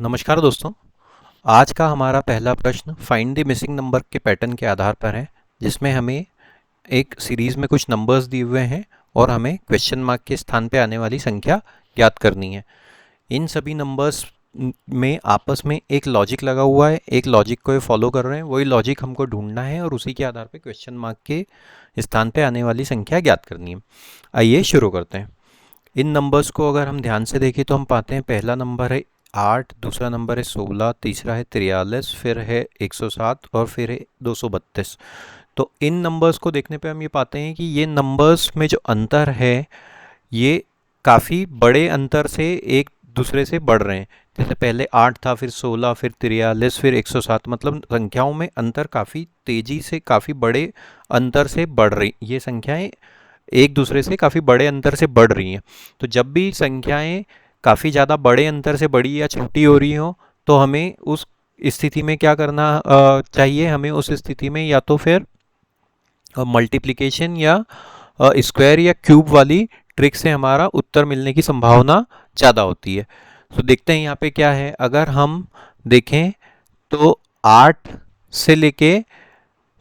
नमस्कार दोस्तों। आज का हमारा पहला प्रश्न फाइंड द मिसिंग नंबर के पैटर्न के आधार पर है, जिसमें हमें एक सीरीज में कुछ नंबर्स दिए हुए हैं और हमें क्वेश्चन मार्क के स्थान पे आने वाली संख्या ज्ञात करनी है। इन सभी नंबर्स में आपस में एक लॉजिक लगा हुआ है, एक लॉजिक को ये फॉलो कर रहे हैं, वही लॉजिक हमको ढूंढना है और उसी के आधार पे क्वेश्चन मार्क के स्थान पे आने वाली संख्या ज्ञात करनी है। आइए शुरू करते हैं। इन नंबर्स को अगर हम ध्यान से देखें तो हम पाते हैं पहला नंबर है 8, दूसरा नंबर है 16, तीसरा है 43, फिर है 107 और फिर है 232। तो इन नंबर्स को देखने पे हम ये पाते हैं कि ये नंबर्स में जो अंतर है ये काफ़ी बड़े अंतर से एक दूसरे से बढ़ रहे हैं। जैसे पहले 8 था, फिर 16, फिर 43, फिर 107, मतलब संख्याओं में अंतर काफ़ी तेज़ी से, काफ़ी बड़े अंतर से बढ़ रही, ये संख्याएं एक दूसरे से काफ़ी बड़े अंतर से बढ़ रही हैं। तो जब भी संख्याएं काफ़ी ज़्यादा बड़े अंतर से बड़ी या छोटी हो रही हो तो हमें उस स्थिति में क्या करना चाहिए। हमें उस स्थिति में या तो फिर मल्टीप्लिकेशन या स्क्वायर या क्यूब वाली ट्रिक से हमारा उत्तर मिलने की संभावना ज़्यादा होती है। तो देखते हैं यहाँ पे क्या है। अगर हम देखें तो 8 से लेके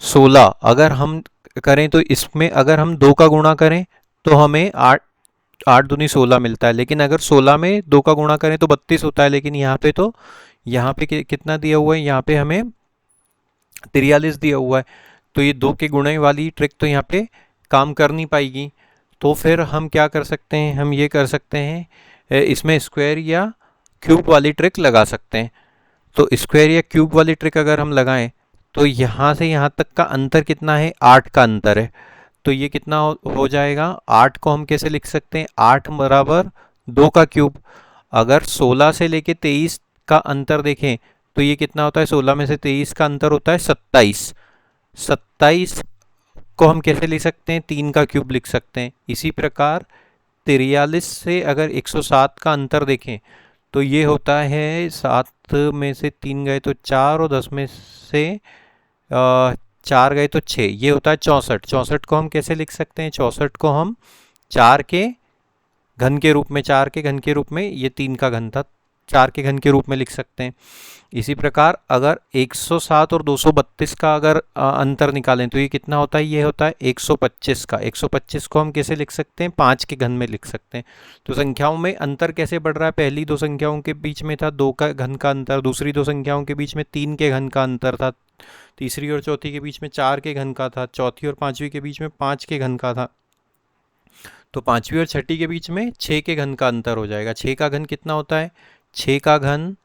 16 अगर हम करें तो इसमें अगर हम 2 का गुणा करें तो हमें 8 8 दूनी 16 मिलता है। लेकिन अगर 16 में 2 का गुणा करें तो 32 होता है। लेकिन यहाँ पे कितना दिया हुआ है, यहाँ पे हमें 43 दिया हुआ है। तो ये 2 के गुणे वाली ट्रिक तो यहाँ पे काम कर नहीं पाएगी। तो फिर हम क्या कर सकते हैं, हम ये कर सकते हैं इसमें स्क्वायर या क्यूब वाली ट्रिक लगा सकते हैं। तो स्क्वायर या क्यूब वाली ट्रिक अगर हम लगाएं तो यहाँ से यहाँ तक का अंतर कितना है, 8 का अंतर है। तो ये कितना हो जाएगा, 8 को हम कैसे लिख सकते हैं, 8 बराबर 2 का क्यूब। अगर 16 से लेके 23 का अंतर देखें तो ये कितना होता है, 16 में से 23 का अंतर होता है 27। 27 को हम कैसे लिख सकते हैं, 3 का क्यूब लिख सकते हैं। इसी प्रकार 43 से अगर 107 का अंतर देखें तो ये होता है 7 में से 3 गए तो 4 और 10 में से 4 गए तो 6, ये होता है 64। 64 को हम कैसे लिख सकते हैं, 64 को हम 4 के घन के रूप में, 4 के घन के रूप में, ये 3 का घन था, 4 के घन के रूप में लिख सकते हैं। इसी प्रकार अगर 107 और 232 का अगर अंतर निकालें तो ये कितना होता है, ये होता है 125 का। 125 को हम कैसे लिख सकते हैं, 5 के घन में लिख सकते हैं। तो संख्याओं में अंतर कैसे बढ़ रहा है, पहली दो संख्याओं के बीच में था 2 का घन का अंतर, दूसरी दो संख्याओं के बीच में 3 के घन का अंतर था, तीसरी और चौथी के बीच में 4 के घन का था, चौथी और पांचवी के बीच में 5 के घन का था। तो पांचवी और छठी के बीच में 6 के घन का अंतर हो जाएगा। 6 का घन कितना होता है, 6 का घन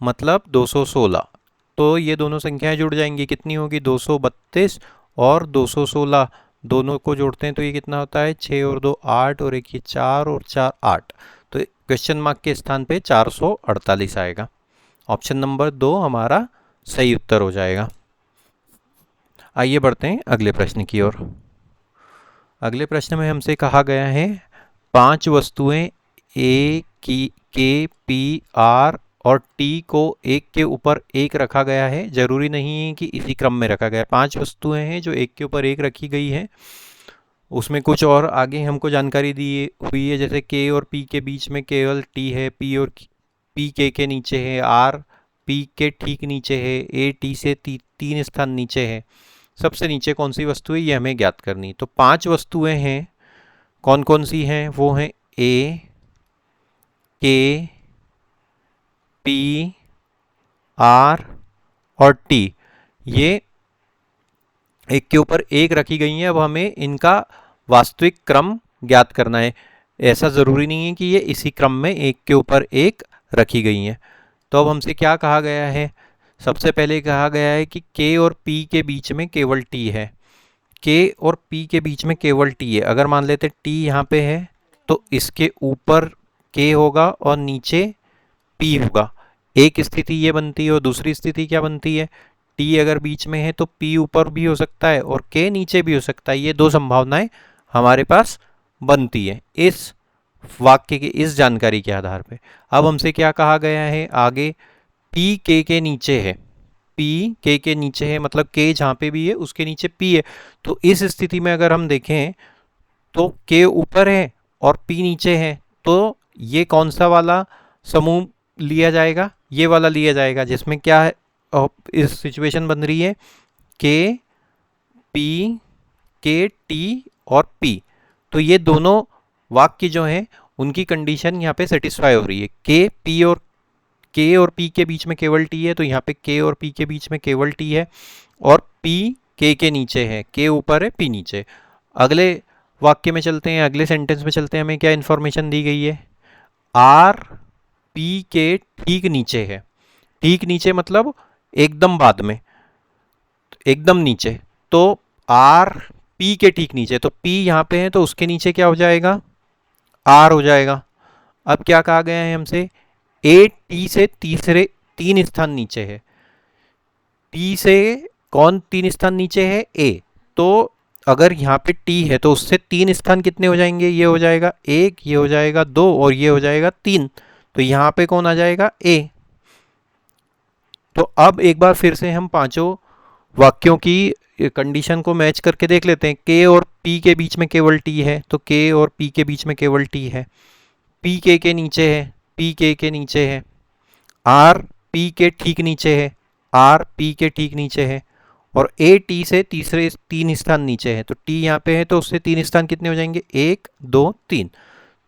मतलब 216। तो ये दोनों संख्याएं जुड़ जाएंगी, कितनी होगी, 232 और 216 दोनों को जोड़ते हैं तो ये कितना होता है, 6 और 2 8 और एक ये 4 और 4 8। तो क्वेश्चन मार्क के स्थान पे 448 आएगा। ऑप्शन नंबर 2 हमारा सही उत्तर हो जाएगा। आइए बढ़ते हैं अगले प्रश्न की ओर। अगले प्रश्न में हमसे कहा गया है 5 वस्तुएं ए की के पी आर और टी को एक के ऊपर एक रखा गया है। जरूरी नहीं है कि इसी क्रम में रखा गया है। 5 वस्तुएं हैं जो एक के ऊपर एक रखी गई है। उसमें कुछ और आगे हमको जानकारी दी हुई है, जैसे के और पी के बीच में केवल टी है, पी और पी के नीचे है, आर पी के ठीक नीचे है, ए टी से 3 स्थान नीचे है। सबसे नीचे कौन सी वस्तु है ये हमें ज्ञात करनी। तो 5 वस्तुएं हैं, कौन कौन सी हैं, वो हैं ए, के, पी, आर और टी। ये एक के ऊपर एक रखी गई हैं। अब हमें इनका वास्तविक क्रम ज्ञात करना है। ऐसा ज़रूरी नहीं है कि ये इसी क्रम में एक के ऊपर एक रखी गई हैं। तो अब हमसे क्या कहा गया है, सबसे पहले कहा गया है कि के और पी के बीच में केवल टी है। के और पी के बीच में केवल टी है। अगर मान लेते टी यहाँ पे है तो इसके ऊपर के होगा और नीचे पी होगा। एक स्थिति ये बनती है और दूसरी स्थिति क्या बनती है, टी अगर बीच में है तो पी ऊपर भी हो सकता है और के नीचे भी हो सकता है। ये दो संभावनाएं हमारे पास बनती है इस वाक्य की, इस जानकारी के आधार पे। अब हमसे क्या कहा गया है आगे, पी के नीचे है, पी के नीचे है मतलब के जहाँ पे भी है उसके नीचे पी है। तो इस स्थिति में अगर हम देखें तो के ऊपर है और पी नीचे है, तो ये कौन सा वाला समूह लिया जाएगा, ये वाला लिया जाएगा, जिसमें क्या है, इस सिचुएशन बन रही है के पी के टी और पी। तो ये दोनों वाक्य जो हैं उनकी कंडीशन यहाँ पे सेटिस्फाई हो रही है। के और पी के बीच में केवल टी है, तो यहाँ पे के और पी के बीच में केवल टी है, और पी के नीचे है, के ऊपर है पी नीचे। अगले वाक्य में चलते हैं, अगले सेंटेंस में चलते हैं। हमें क्या इन्फॉर्मेशन दी गई है, आर पी के ठीक नीचे है। ठीक नीचे मतलब एकदम बाद में, एकदम नीचे। तो आर पी के ठीक नीचे, तो पी यहाँ पे है तो उसके नीचे क्या हो जाएगा, आर हो जाएगा। अब क्या कहा गया है हमसे, ए टी से तीन स्थान नीचे है। टी से कौन तीन स्थान नीचे है, ए। तो अगर यहाँ पे टी है तो उससे तीन स्थान कितने हो जाएंगे, ये हो जाएगा एक, ये हो जाएगा दो, और ये हो जाएगा तीन। तो यहाँ पे कौन आ जाएगा, ए। तो अब एक बार फिर से हम पांचों वाक्यों की कंडीशन को मैच करके देख लेते हैं। के और पी के बीच में केवल टी है, तो के और पी के बीच में केवल टी है। पी के नीचे है, पी के नीचे है। आर पी के ठीक नीचे है, आर पी के ठीक नीचे है। और ए टी से तीन स्थान नीचे है, तो टी यहाँ पे है तो उससे तीन स्थान कितने हो जाएंगे, एक दो तीन।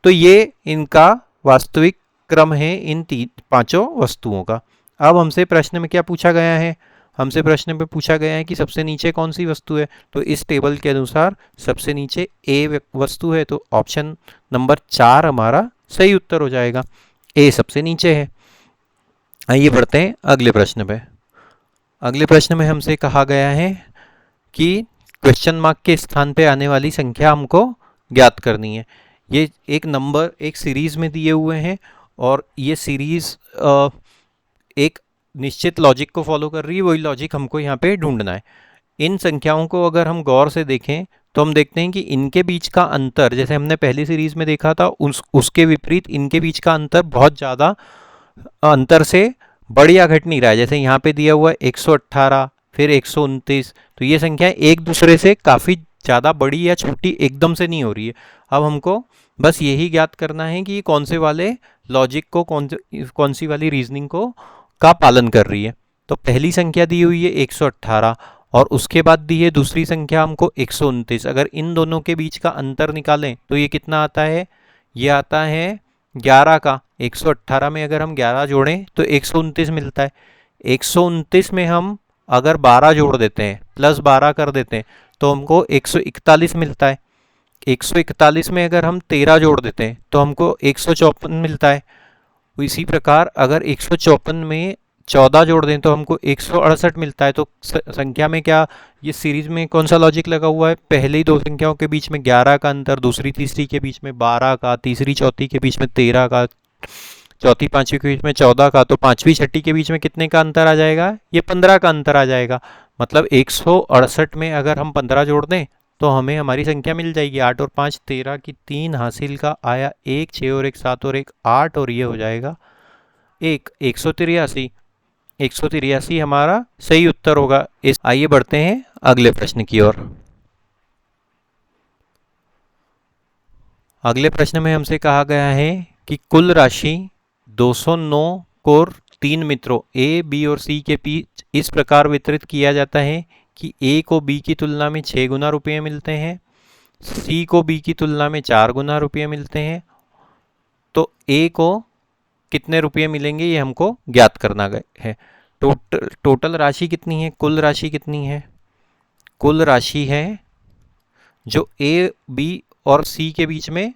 तो ये इनका वास्तविक क्रम है इन पांचों वस्तुओं का। अब हमसे प्रश्न में क्या पूछा गया है, हमसे प्रश्न में पूछा गया है कि सबसे नीचे कौन सी वस्तु है। तो इस टेबल के अनुसार सबसे नीचे ए वस्तु है, तो ऑप्शन नंबर 4 हमारा सही उत्तर हो जाएगा, ए सबसे नीचे है। आइए बढ़ते हैं अगले प्रश्न पे। अगले प्रश्न में हमसे कहा गया है कि क्वेश्चन मार्क के स्थान पे आने वाली संख्या हमको ज्ञात करनी है। ये एक नंबर एक सीरीज में दिए हुए हैं, और ये सीरीज एक निश्चित लॉजिक को फॉलो कर रही है, वही लॉजिक हमको यहाँ पे ढूंढना है। इन संख्याओं को अगर हम गौर से देखें तो हम देखते हैं कि इनके बीच का अंतर, जैसे हमने पहली सीरीज में देखा था, उसके विपरीत इनके बीच का अंतर बहुत ज़्यादा अंतर से बढ़ या घट नहीं रहा है। जैसे यहाँ पे दिया हुआ है 118, फिर 129, तो ये संख्या एक दूसरे से काफ़ी ज़्यादा बड़ी या छोटी एकदम से नहीं हो रही है। अब हमको बस यही ज्ञात करना है कि कौन से वाले लॉजिक को, कौन सी वाली रीजनिंग को का पालन कर रही है। तो पहली संख्या दी हुई है 118, और उसके बाद दी है दूसरी संख्या हमको 129। अगर इन दोनों के बीच का अंतर निकालें तो ये कितना आता है, ये आता है 11 का। 118 में अगर हम 11 जोड़ें तो 129 मिलता है। 129 में हम अगर 12 जोड़ देते हैं, प्लस 12 कर देते हैं, तो हमको 141 मिलता है। 141 में अगर हम 13 जोड़ देते हैं तो हमको 154 मिलता है। इसी प्रकार अगर 154 में 14 जोड़ दें तो हमको 168 मिलता है। तो संख्या में क्या, ये सीरीज में कौन सा लॉजिक लगा हुआ है, पहली दो संख्याओं के बीच में 11 का अंतर, दूसरी तीसरी के बीच में 12 का, तीसरी चौथी के बीच में 13 का, चौथी पांचवी के बीच में 14 का, तो पांचवी छठी के बीच में कितने का अंतर आ जाएगा, ये 15 का अंतर आ जाएगा। मतलब 168 में अगर हम 15 जोड़ दें तो हमें हमारी संख्या मिल जाएगी 8 और 5 13 की 3 हासिल का आया 1, 6 और 1 7 और 1 8, और ये हो जाएगा 183। 183 हमारा सही उत्तर होगा। इस आइए बढ़ते हैं अगले प्रश्न की ओर। अगले प्रश्न में हमसे कहा गया है कि कुल राशि 209 को 3 मित्रों ए, बी और सी के बीच इस प्रकार वितरित किया जाता है कि ए को बी की तुलना में 6 गुना रुपये मिलते हैं, सी को बी की तुलना में 4 गुना रुपये मिलते हैं। तो ए को कितने रुपये मिलेंगे ये हमको ज्ञात करना है। टोटल राशि कितनी है, कुल राशि कितनी है, कुल राशि है जो ए, बी और सी के बीच में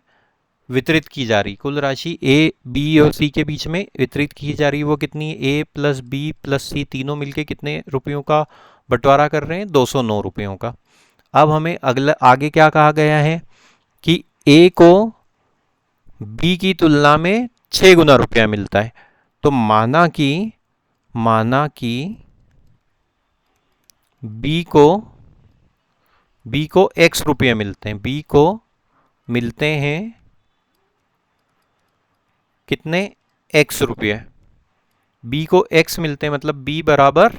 वितरित की जा रही, कुल राशि ए, बी और सी के बीच में वितरित की जा रही, वो कितनी है, ए प्लस बी प्लस सी तीनों मिलके कितने रुपयों का बंटवारा कर रहे हैं, 209 रुपयों का। अब हमें अगला आगे क्या कहा गया है कि ए को बी की तुलना में 6 गुना रुपया मिलता है। तो माना कि बी को x रुपये मिलते हैं, बी को मिलते हैं कितने, x रुपये। बी को x मिलते हैं मतलब b बराबर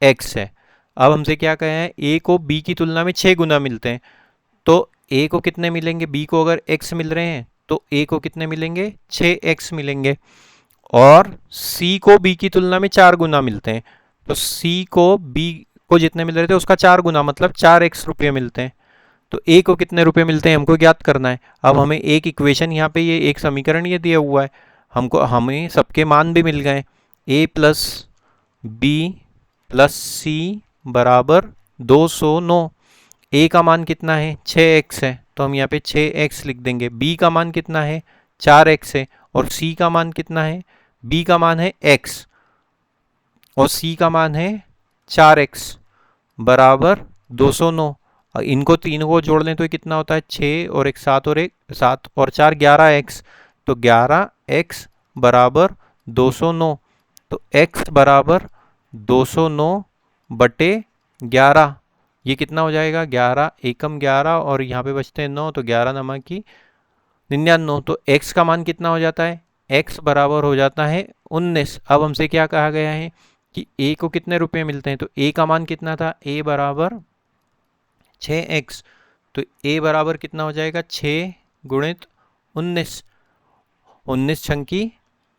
x है। अब हमसे क्या कहा है, a को b की तुलना में 6 गुना मिलते हैं, तो a को कितने मिलेंगे, b को अगर x मिल रहे हैं तो a को कितने मिलेंगे, 6x मिलेंगे। और सी को बी की तुलना में 4 गुना मिलते हैं। तो सी को बी को जितने मिल रहे थे उसका 4 गुना, मतलब 4x रुपये मिलते हैं। तो ए को कितने रुपए मिलते हैं हमको ज्ञात करना है। अब हमें एक इक्वेशन यहाँ पे, ये एक समीकरण ये दिया हुआ है, हमको हमें सबके मान भी मिल गए। ए प्लस बी प्लस सी बराबर 209। ए का मान कितना है 6x है, तो हम यहाँ पे 6x लिख देंगे। बी का मान कितना है 4x है, और सी का मान कितना है, बी का मान है x और सी का मान है 4x बराबर 209। इनको तीनों को जोड़ लें तो ये कितना होता है 6 और 1 7 और 7 और 4 11x। तो 11x बराबर 209। तो x बराबर 209 बटे 11, ये कितना हो जाएगा 11 एकम 11 और यहाँ पे बचते हैं 9, तो 11 नमा की 99। तो x का मान कितना हो जाता है, x बराबर हो जाता है 19। अब हमसे क्या कहा गया है कि a को कितने रुपए मिलते हैं, तो a का मान कितना था, a बराबर 6x। तो a बराबर कितना हो जाएगा 6 गुणित 19, 19 छंकी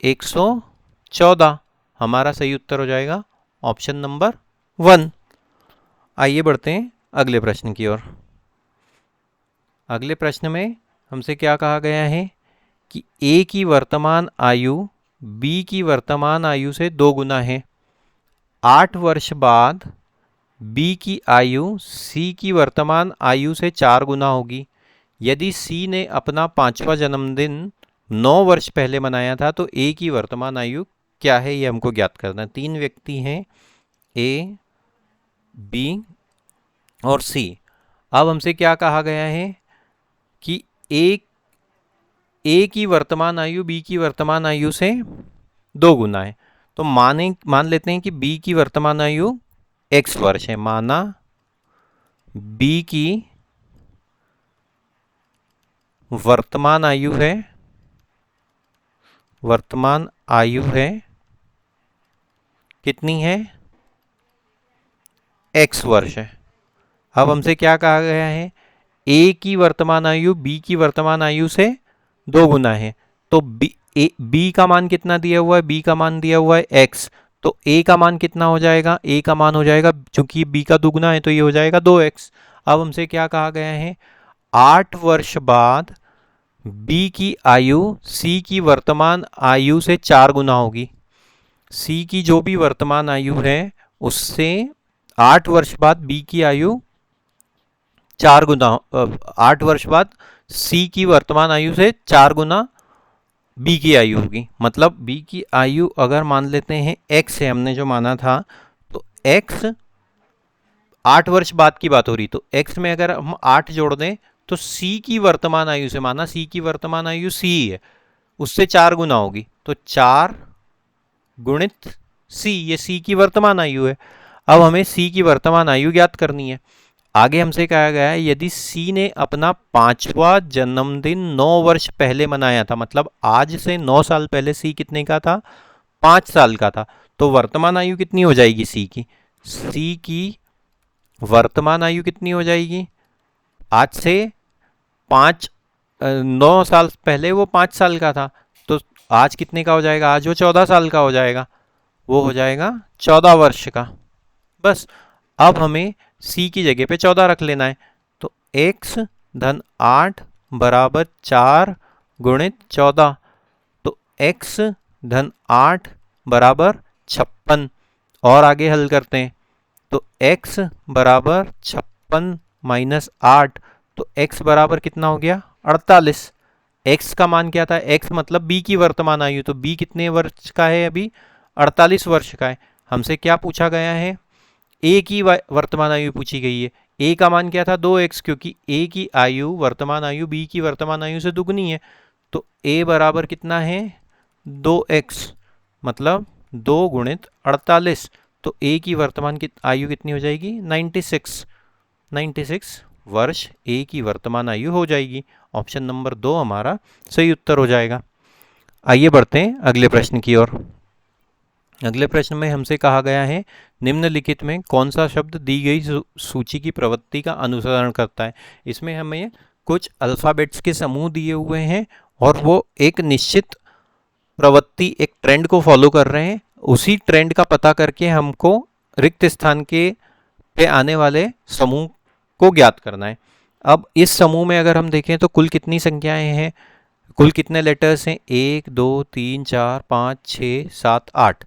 114। हमारा सही उत्तर हो जाएगा ऑप्शन नंबर 1। आइए बढ़ते हैं अगले प्रश्न की ओर। अगले प्रश्न में हमसे क्या कहा गया है कि a की वर्तमान आयु b की वर्तमान आयु से 2 गुना है। 8 वर्ष बाद b की आयु c की वर्तमान आयु से 4 गुना होगी। यदि c ने अपना 5वां जन्मदिन 9 वर्ष पहले मनाया था तो a की वर्तमान आयु क्या है, ये हमको ज्ञात करना है। 3 व्यक्ति हैं a, b और c। अब हमसे क्या कहा गया है कि a की वर्तमान आयु b की वर्तमान आयु से 2 गुना है। तो मान लेते हैं कि b की वर्तमान आयु x वर्ष है। माना b की वर्तमान आयु है कितनी है, x वर्ष है। अब हमसे क्या कहा गया है, a की वर्तमान आयु b की वर्तमान आयु से 2 गुना है। तो b का मान कितना दिया हुआ है, b का मान दिया हुआ है x। तो a का मान कितना हो जाएगा, a का मान हो जाएगा, चूंकि b का दुगुना है तो ये हो जाएगा 2x। अब हमसे क्या कहा गया है, 8 वर्ष बाद b की आयु c की वर्तमान आयु से 4 गुना होगी। c की जो भी वर्तमान आयु है उससे 8 वर्ष बाद b की आयु 4 गुना, 8 वर्ष बाद c की वर्तमान आयु से 4 गुना b की आयु होगी। मतलब b की आयु अगर मान लेते हैं x है, हमने जो माना था, तो x 8 वर्ष बाद की बात हो रही, तो x में अगर हम 8 जोड़ दें तो c की वर्तमान आयु से, माना c की वर्तमान आयु c है, उससे 4 गुना होगी। तो 4 गुणित c, ये c की वर्तमान आयु है। अब हमें c की वर्तमान आयु ज्ञात करनी है। आगे हमसे कहा गया है यदि c ने अपना 5वां जन्मदिन 9 वर्ष पहले मनाया था, मतलब आज से 9 साल पहले c कितने का था, 5 साल का था, तो वर्तमान आयु कितनी हो जाएगी c की, c की वर्तमान आयु कितनी हो जाएगी, आज से 9 साल पहले वो 5 साल का था, तो आज कितने का हो जाएगा, आज वो 14 साल का हो जाएगा, वो हो जाएगा 14 वर्ष का। बस अब हमें c की जगह पे 14 रख लेना है। तो x धन 8 बराबर 4 गुणित 14, तो x धन 8 बराबर 56। और आगे हल करते हैं तो x बराबर 56 माइनस 8, तो x बराबर कितना हो गया 48। x का मान क्या था, x मतलब b की वर्तमान आयु, तो b कितने वर्ष का है, अभी 48 वर्ष का है। हमसे क्या पूछा गया है, a की वर्तमान आयु पूछी गई है। a का मान क्या था 2x, क्योंकि a की आयु वर्तमान आयु b की वर्तमान आयु से दुगनी है। तो a बराबर कितना है 2x, मतलब 2 गुणित 48। तो a की वर्तमान की आयु कितनी हो जाएगी 96 वर्ष a की वर्तमान आयु हो जाएगी। ऑप्शन नंबर 2 हमारा सही उत्तर हो जाएगा। आइए बढ़ते हैं अगले प्रश्न की ओर। अगले प्रश्न में हमसे कहा गया है निम्नलिखित में कौन सा शब्द दी गई सूची की प्रवृत्ति का अनुसरण करता है। इसमें हमें कुछ अल्फ़ाबेट्स के समूह दिए हुए हैं और वो एक निश्चित प्रवृत्ति, एक ट्रेंड को फॉलो कर रहे हैं, उसी ट्रेंड का पता करके हमको रिक्त स्थान के पे आने वाले समूह को ज्ञात करना है। अब इस समूह में अगर हम देखें तो कुल कितनी संख्याएं हैं, कुल कितने लेटर्स हैं, 1 2 3 4 5 6 7 8,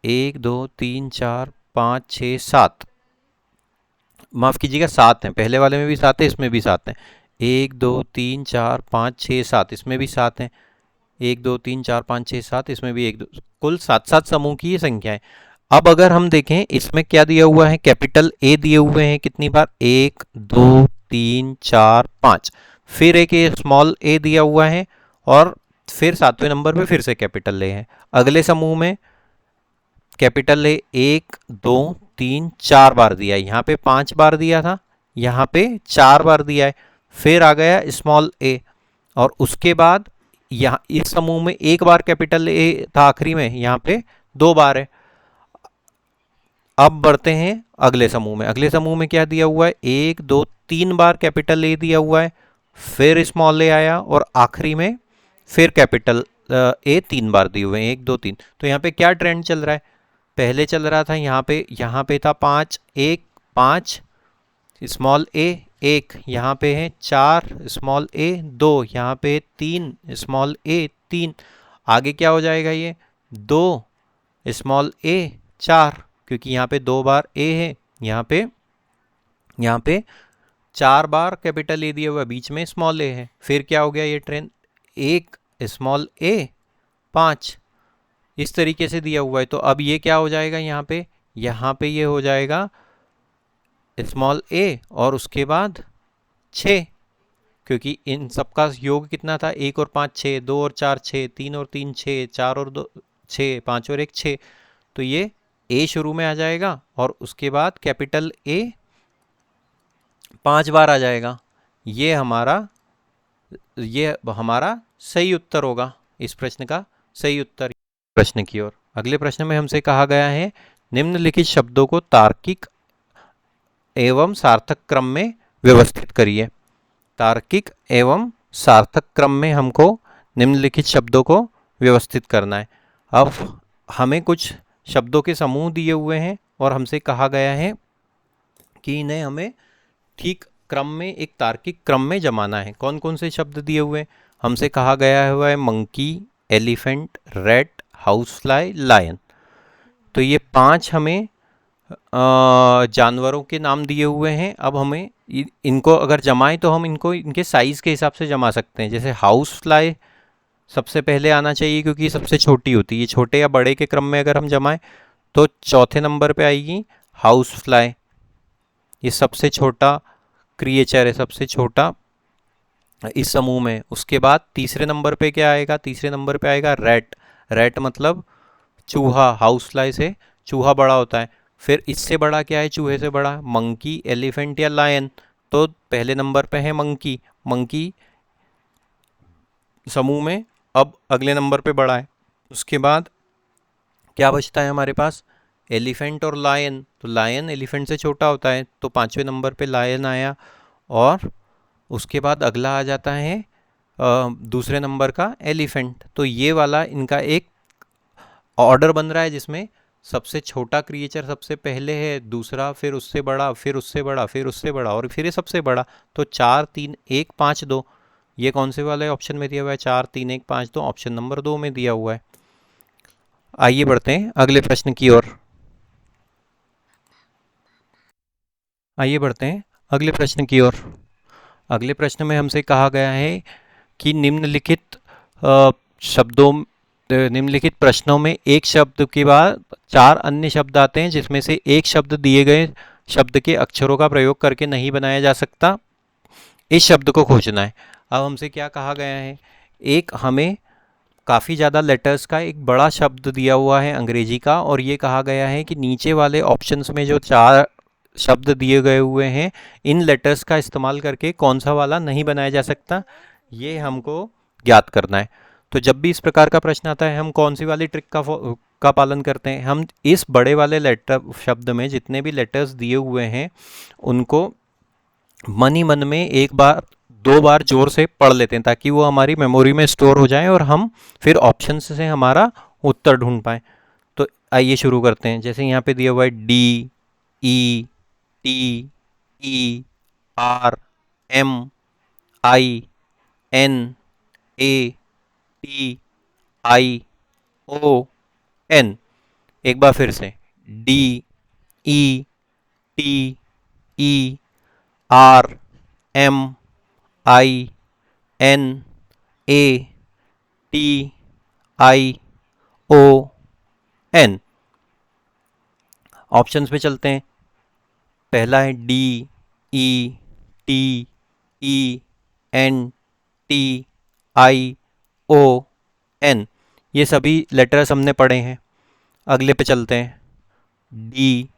1 2 3 4 5 6 7, माफ कीजिएगा 7 हैं, पहले वाले में भी 7 है, इसमें भी 7 हैं, 1 2 3 4 5 6 7, इसमें भी 7 हैं, 1 2 3 4 5 6 7, इसमें भी 1 2, कुल 7 समूह की ये संख्या है। अब अगर हम देखें इसमें क्या दिया हुआ है, कैपिटल ए दिए हुए हैं कितनी बार, 1 2 3 4 5, फिर एक स्मॉल ए दिया हुआ है और फिर 7वें नंबर पे फिर से कैपिटल ए है। अगले समूह में कैपिटल ए 1 2 3 4 बार दिया है, यहाँ पे 5 बार दिया था, यहाँ पे 4 बार दिया है, फिर आ गया स्मॉल ए, और उसके बाद यहाँ इस समूह में एक बार कैपिटल ए था आखिरी में, यहाँ पे 2 बार है। अब बढ़ते हैं अगले समूह में, अगले समूह में क्या दिया हुआ है, 1 2 3 बार कैपिटल ए दिया हुआ है, फिर स्मॉल ए आया और आखिरी में फिर कैपिटल ए 3 बार दिए हुए हैं, 1 2 3। तो यहाँ पे क्या ट्रेंड चल रहा है, पहले चल रहा था यहाँ पे था 5 1 5 स्मॉल ए 1, यहाँ पे है 4 स्मॉल ए 2, यहाँ पे 3 स्मॉल ए 3, आगे क्या हो जाएगा ये 2 स्मॉल ए 4, क्योंकि यहाँ पे 2 बार ए है, यहाँ पे 4 बार कैपिटल ए दिया हुआ है, बीच में स्मॉल ए है, फिर क्या हो गया ये ट्रेंड 1 स्मॉल ए 5, इस तरीके से दिया हुआ है। तो अब ये क्या हो जाएगा, यहाँ पे ये हो जाएगा स्मॉल ए और उसके बाद 6, क्योंकि इन सबका योग कितना था, 1 और 5 6, 2 और 4 6, 3 और 3 6, 4 और 2 6, 5 और 1 6, तो ये ए शुरू में आ जाएगा और उसके बाद कैपिटल ए 5 बार आ जाएगा। ये हमारा सही उत्तर होगा, इस प्रश्न का सही उत्तर। प्रश्न की ओर, अगले प्रश्न में हमसे कहा गया है निम्नलिखित शब्दों को तार्किक एवं सार्थक क्रम में व्यवस्थित करिए। तार्किक एवं सार्थक क्रम में हमको निम्नलिखित शब्दों को व्यवस्थित करना है। अब हमें कुछ शब्दों के समूह दिए हुए हैं और हमसे कहा गया है कि इन्हें हमें ठीक क्रम में, एक तार्किक क्रम में जमाना है। कौन कौन से शब्द दिए हुए हैं, हमसे कहा गया हुआ है monkey, elephant, rat, house fly, lion. तो ये 5 हमें जानवरों के नाम दिए हुए हैं। अब हमें इनको अगर जमाएं तो हम इनको इनके साइज़ के हिसाब से जमा सकते हैं। जैसे हाउस फ्लाई सबसे पहले आना चाहिए क्योंकि सबसे छोटी होती है, ये छोटे या बड़े के क्रम में अगर हम जमाएं तो चौथे नंबर पे आएगी हाउस फ्लाई, ये सबसे छोटा क्रिएचर है, सबसे छोटा इस समूह में। उसके बाद तीसरे नंबर पे क्या आएगा, तीसरे नंबर पे आएगा रैट। रैट मतलब चूहा, हाउस फ्लाई से चूहा बड़ा होता है। फिर इससे बड़ा क्या है, चूहे से बड़ा, मंकी, एलिफेंट या लायन। तो पहले नंबर पे है मंकी, मंकी समूह में अब अगले नंबर पे बड़ा है। उसके बाद क्या बचता है हमारे पास, एलिफेंट और लायन। तो लायन एलिफेंट से छोटा होता है, तो 5वें नंबर पे लायन आया। और उसके बाद अगला आ जाता है दूसरे नंबर का एलिफेंट। तो ये वाला इनका एक ऑर्डर बन रहा है जिसमें सबसे छोटा क्रिएचर सबसे पहले है, दूसरा, फिर उससे बड़ा, फिर उससे बड़ा, फिर उससे बड़ा और फिर ये सबसे बड़ा। तो 4 3 1 5 2, ये कौन से वाले ऑप्शन में दिया हुआ है, 4 3 1 5 2, ऑप्शन नंबर 2 में दिया हुआ है। आइए बढ़ते हैं अगले प्रश्न की ओर। आइए बढ़ते हैं अगले प्रश्न की ओर। अगले प्रश्न में हमसे कहा गया है कि निम्नलिखित प्रश्नों में एक शब्द के बाद 4 अन्य शब्द आते हैं जिसमें से एक शब्द दिए गए शब्द के अक्षरों का प्रयोग करके नहीं बनाया जा सकता। इस शब्द को खोजना है। अब हमसे क्या कहा गया है, एक हमें काफ़ी ज़्यादा लेटर्स का एक बड़ा शब्द दिया हुआ है अंग्रेजी का, और ये कहा गया है कि नीचे वाले ऑप्शंस में जो 4 शब्द दिए गए हुए हैं इन लेटर्स का इस्तेमाल करके कौन सा वाला नहीं बनाया जा सकता, ये हमको ज्ञात करना है। तो जब भी इस प्रकार का प्रश्न आता है हम कौन सी वाली ट्रिक का पालन करते हैं, हम इस बड़े वाले लेटर शब्द में जितने भी लेटर्स दिए हुए हैं उनको मन ही मन में एक बार दो बार जोर से पढ़ लेते हैं ताकि वो हमारी मेमोरी में स्टोर हो जाए और हम फिर ऑप्शन से हमारा उत्तर ढूंढ पाएँ। तो आइए शुरू करते हैं। जैसे यहाँ पे दिया हुआ है D, E, T, E, R, M, I, N, A, T, I, O, N. एक बार फिर से D, E, T, E, R, M, I, N, A, T, I, O, N. Options पे चलते हैं। पहला है D, E, T, E, N, T, I, O, N. ये सभी लेटर्स हमने पढ़े हैं। अगले पे चलते हैं। डी,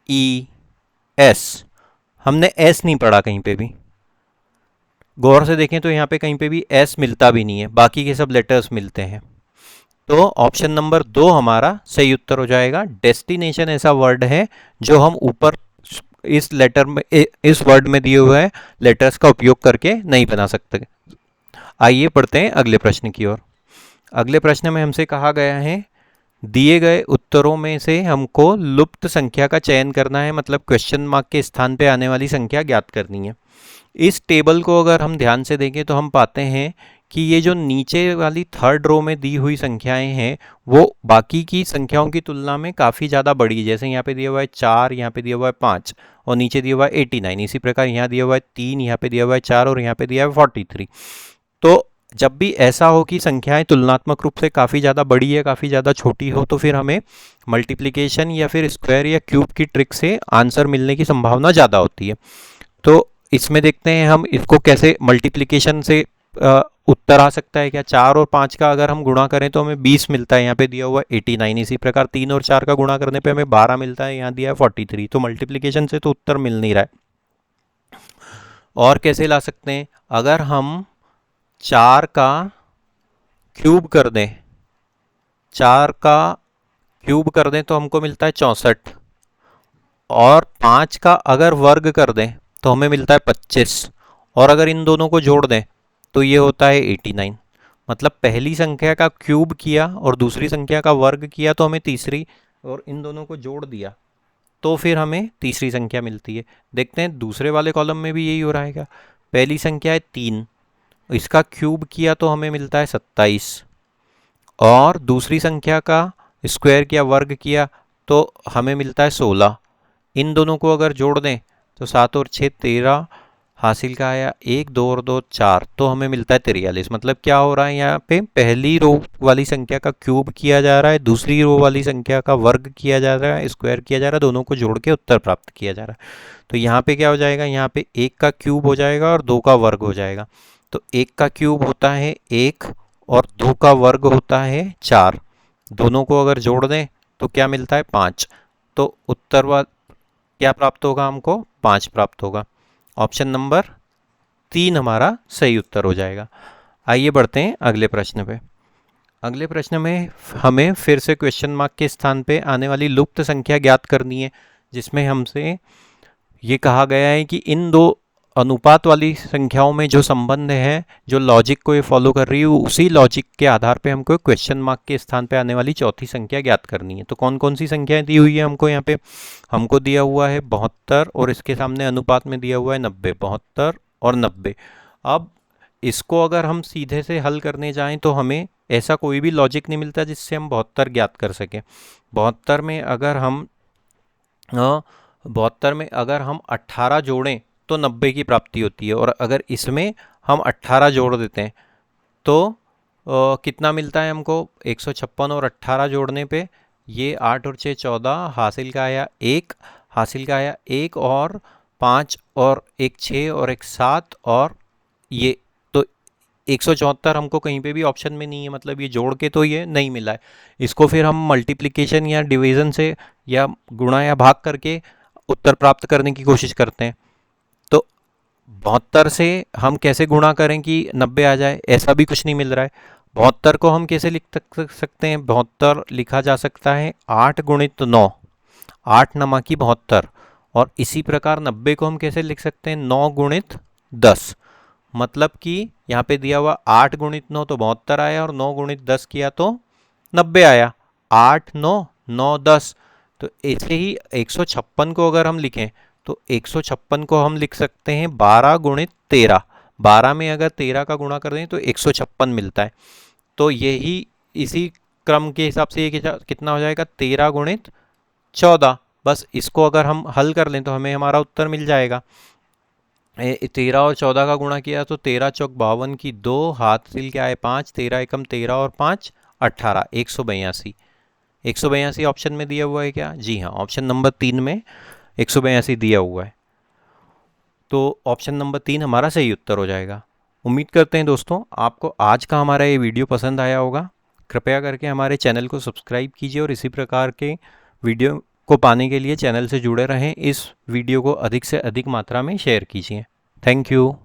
ई, एस। हमने एस नहीं पढ़ा कहीं पे भी। गौर से देखें तो यहाँ पे कहीं पे भी एस मिलता भी नहीं है, बाकी के सब लेटर्स मिलते हैं। तो ऑप्शन नंबर 2 हमारा सही उत्तर हो जाएगा। डेस्टिनेशन ऐसा वर्ड है जो हम ऊपर इस लेटर में इस वर्ड में दिए हुए लेटर्स का उपयोग करके नहीं बना सकते। आइए पढ़ते हैं अगले प्रश्न की ओर। अगले प्रश्न में हमसे कहा गया है दिए गए उत्तरों में से हमको लुप्त संख्या का चयन करना है, मतलब क्वेश्चन मार्क के स्थान पे आने वाली संख्या ज्ञात करनी है। इस टेबल को अगर हम ध्यान से देखें तो हम पाते हैं कि ये जो नीचे वाली थर्ड रो में दी हुई संख्याएं हैं वो बाकी की संख्याओं की तुलना में काफ़ी ज़्यादा बड़ी है। जैसे यहाँ पे दिया हुआ है 4, यहाँ पे दिया हुआ है 5 और नीचे दिया हुआ है 89। इसी प्रकार यहाँ दिया हुआ है 3, यहाँ पे दिया हुआ है 4 और यहाँ पे दिया हुआ है 43। तो जब भी ऐसा हो कि संख्याएं तुलनात्मक रूप से काफ़ी ज़्यादा बड़ी है, काफ़ी ज़्यादा छोटी हो, तो फिर हमें मल्टीप्लिकेशन या फिर स्क्वायर या क्यूब की ट्रिक से आंसर मिलने की संभावना ज़्यादा होती है। तो इसमें देखते हैं हम इसको कैसे मल्टीप्लिकेशन से उत्तर आ सकता है क्या। 4 और 5 का अगर हम गुणा करें तो हमें 20 मिलता है, यहाँ पे दिया हुआ है 89। इसी प्रकार 3 और 4 का गुणा करने पे हमें 12 मिलता है, यहाँ दिया है 43। तो मल्टीप्लिकेशन से तो उत्तर मिल नहीं रहा है। और कैसे ला सकते हैं, अगर हम 4 का क्यूब कर दें, 4 का क्यूब कर दें तो हमको मिलता है 64 और 5 का अगर वर्ग कर दें तो हमें मिलता है 25 और अगर इन दोनों को जोड़ दें तो ये होता है 89। मतलब पहली संख्या का क्यूब किया और दूसरी संख्या का वर्ग किया तो हमें तीसरी, और इन दोनों को जोड़ दिया तो फिर हमें तीसरी संख्या मिलती है। देखते हैं दूसरे वाले कॉलम में भी यही हो रहा है क्या। पहली संख्या है 3, इसका क्यूब किया तो हमें मिलता है 27 और दूसरी संख्या का स्क्वायर किया, वर्ग किया तो हमें मिलता है 16। इन दोनों को अगर जोड़ दें तो 7 और 6 13, हासिल का आया 1, 2 और 2 4, तो हमें मिलता है 43। मतलब क्या हो रहा है, यहाँ पे पहली रो वाली संख्या का क्यूब किया जा रहा है, दूसरी रो वाली संख्या का वर्ग किया जा रहा है, स्क्वायर किया जा रहा है, दोनों को जोड़ के उत्तर प्राप्त किया जा रहा है। तो यहाँ पे क्या हो जाएगा, यहाँ पे 1 का क्यूब हो जाएगा और 2 का वर्ग हो जाएगा। तो 1 का क्यूब होता है 1 और 2 का वर्ग होता है 4। दोनों को अगर जोड़ दें तो क्या मिलता है 5। तो उत्तर क्या प्राप्त होगा, हमको 5 प्राप्त होगा। ऑप्शन नंबर 3 हमारा सही उत्तर हो जाएगा। आइए बढ़ते हैं अगले प्रश्न पे। अगले प्रश्न में हमें फिर से क्वेश्चन मार्क के स्थान पे आने वाली लुप्त संख्या ज्ञात करनी है, जिसमें हमसे ये कहा गया है कि इन दो अनुपात वाली संख्याओं में जो संबंध है, जो लॉजिक को ये फॉलो कर रही है, उसी लॉजिक के आधार पे हमको क्वेश्चन मार्क के स्थान पे आने वाली चौथी संख्या ज्ञात करनी है। तो कौन कौन सी संख्याएं दी हुई है हमको यहाँ पे, हमको दिया हुआ है 72 और इसके सामने अनुपात में दिया हुआ है 90, 72 और 90। अब इसको अगर हम सीधे से हल करने जाएं तो हमें ऐसा कोई भी लॉजिक नहीं मिलता जिससे हम 72 ज्ञात कर सकें। 72 में अगर हम 18 जोड़ें तो 90 की प्राप्ति होती है, और अगर इसमें हम 18 जोड़ देते हैं तो कितना मिलता है हमको, 156। और 18 जोड़ने पे ये 8 और 6 14, हासिल का आया 1, हासिल का आया 1 और 5 और 1 6 और 1 7 और ये, तो 174 हमको कहीं पे भी ऑप्शन में नहीं है, मतलब ये जोड़ के तो ये नहीं मिला है। इसको फिर हम मल्टीप्लिकेशन या डिवीज़न से या गुणा या भाग करके उत्तर प्राप्त करने की कोशिश करते हैं। तो 72 से हम कैसे गुणा करें कि 90 आ जाए, ऐसा भी कुछ नहीं मिल रहा है। 72 को हम कैसे लिख सकते हैं, 72 लिखा जा सकता है 8 गुणित 9, 8 नमा की 72। और इसी प्रकार 90 को हम कैसे लिख सकते हैं, 9 गुणित 10, मतलब कि यहाँ पे दिया हुआ 8 गुणित 9 तो 72 आया और 9 गुणित 10 किया तो 90 आया। 8 9 9 10, तो ऐसे ही 156 को अगर हम लिखें तो 156 को हम लिख सकते हैं 12 गुणित 13। 12 में अगर 13 का गुणा कर दें तो 156 मिलता है। तो यही इसी क्रम के हिसाब से ये कितना हो जाएगा, 13 गुणित 14। बस इसको अगर हम हल कर लें तो हमें हमारा उत्तर मिल जाएगा। 13 और 14 का गुणा किया तो 13 चौक 52 की 2, हाथ तिल क्या है 5, 13 एकम 13 और 5 18, 182। 182 ऑप्शन में दिया हुआ है क्या? जी हाँ, ऑप्शन नंबर 3 में 182 दिया हुआ है। तो ऑप्शन नंबर 3 हमारा सही उत्तर हो जाएगा। उम्मीद करते हैं दोस्तों आपको आज का हमारा ये वीडियो पसंद आया होगा। कृपया करके हमारे चैनल को सब्सक्राइब कीजिए और इसी प्रकार के वीडियो को पाने के लिए चैनल से जुड़े रहें। इस वीडियो को अधिक से अधिक मात्रा में शेयर कीजिए। Thank you.